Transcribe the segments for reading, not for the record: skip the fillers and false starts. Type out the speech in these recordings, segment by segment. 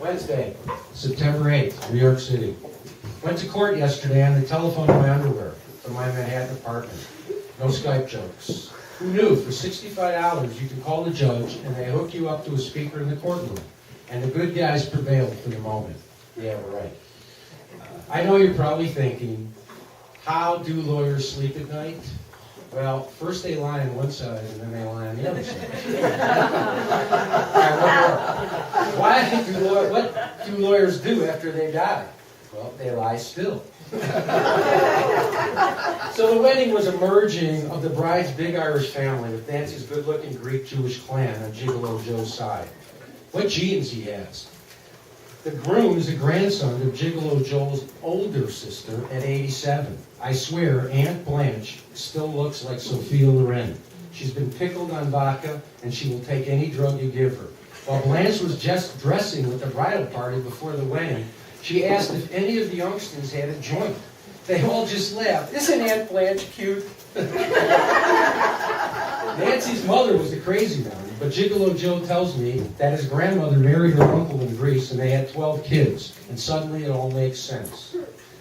Wednesday, September 8th, New York City. Went to court yesterday on the telephone in my underwear from my Manhattan apartment. No Skype jokes. Who knew? For $65, you can call the judge and they hook you up to a speaker in the courtroom. And the good guys prevailed for the moment. Yeah, we're right. I know you're probably thinking, how do lawyers sleep at night? Well, first they lie on one side and then they lie on the other side. What do lawyers do after they die? Well, they lie still. So the wedding was a merging of the bride's big Irish family with Nancy's good-looking Greek-Jewish clan on Gigolo Joe's side. What genes he has. The groom is a grandson of Gigolo Joe's older sister at 87. I swear, Aunt Blanche still looks like Sophia Loren. She's been pickled on vodka, and she will take any drug you give her. While Blanche was just dressing with the bridal party before the wedding, she asked if any of the youngsters had a joint. They all just laughed. Isn't Aunt Blanche cute? Nancy's mother was a crazy one, but Gigolo Joe tells me that his grandmother married her uncle in Greece and they had 12 kids, and suddenly it all makes sense.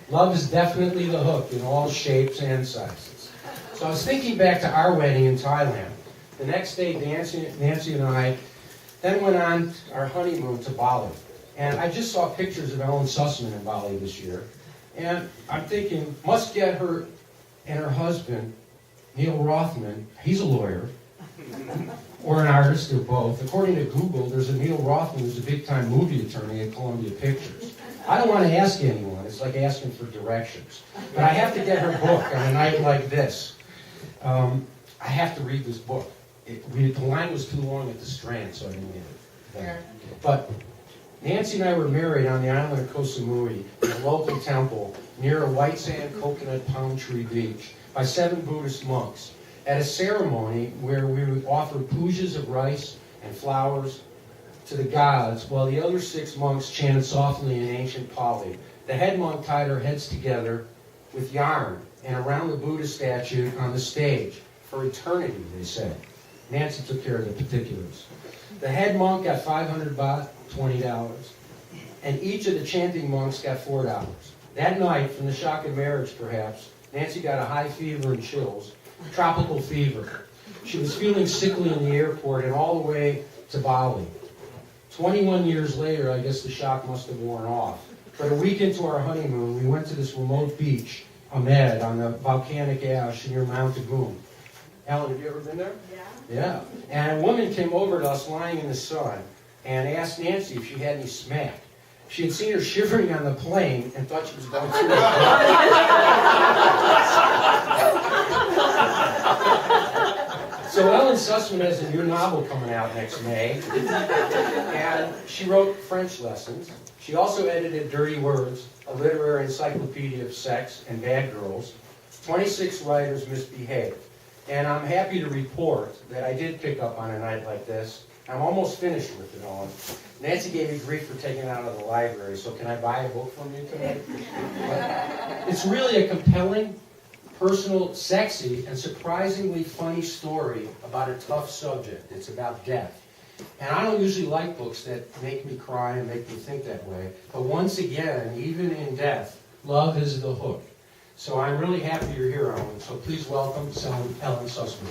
Love is definitely the hook in all shapes and sizes. So I was thinking back to our wedding in Thailand. The next day, Nancy and I then went on our honeymoon to Bali. And I just saw pictures of Ellen Sussman in Bali this year. And I'm thinking, must get her and her husband, Neil Rothman, he's a lawyer, or an artist, or both. According to Google, there's a Neil Rothman who's a big-time movie attorney at Columbia Pictures. I don't want to ask anyone. It's like asking for directions. But I have to get her book on a night like this. I have to read this book. The line was too long at the Strand, so I didn't get it. But Nancy and I were married on the island of Koh Samui in a local temple near a white sand coconut palm tree beach by 7 Buddhist monks at a ceremony where we would offer pujas of rice and flowers to the gods while the other 6 monks chanted softly in ancient Pali. The head monk tied our heads together with yarn and around the Buddha statue on the stage for eternity, they said. Nancy took care of the particulars. The head monk got 500 baht, $20, and each of the chanting monks got $4. That night, from the shock of marriage perhaps, Nancy got a high fever and chills, tropical fever. She was feeling sickly in the airport and all the way to Bali. 21 years later, I guess the shock must have worn off. But a week into our honeymoon, we went to this remote beach, Ahmed, on the volcanic ash near Mount Agung. Ellen, have you ever been there? Yeah. And a woman came over to us lying in the sun and asked Nancy if she had any smack. She had seen her shivering on the plane and thought she was going through it. So Ellen Sussman has a new novel coming out next May. And she wrote French lessons. She also edited Dirty Words, a literary encyclopedia of sex and bad girls. 26 writers misbehaved. And I'm happy to report that I did pick up on a night like this. I'm almost finished with it all. Nancy gave me grief for taking it out of the library, so can I buy a book from you tonight? It's really a compelling, personal, sexy, and surprisingly funny story about a tough subject. It's about death. And I don't usually like books that make me cry and make me think that way. But once again, even in death, love is the hook. So I'm really happy you're here, Ellen. So please welcome Ellen Sussman.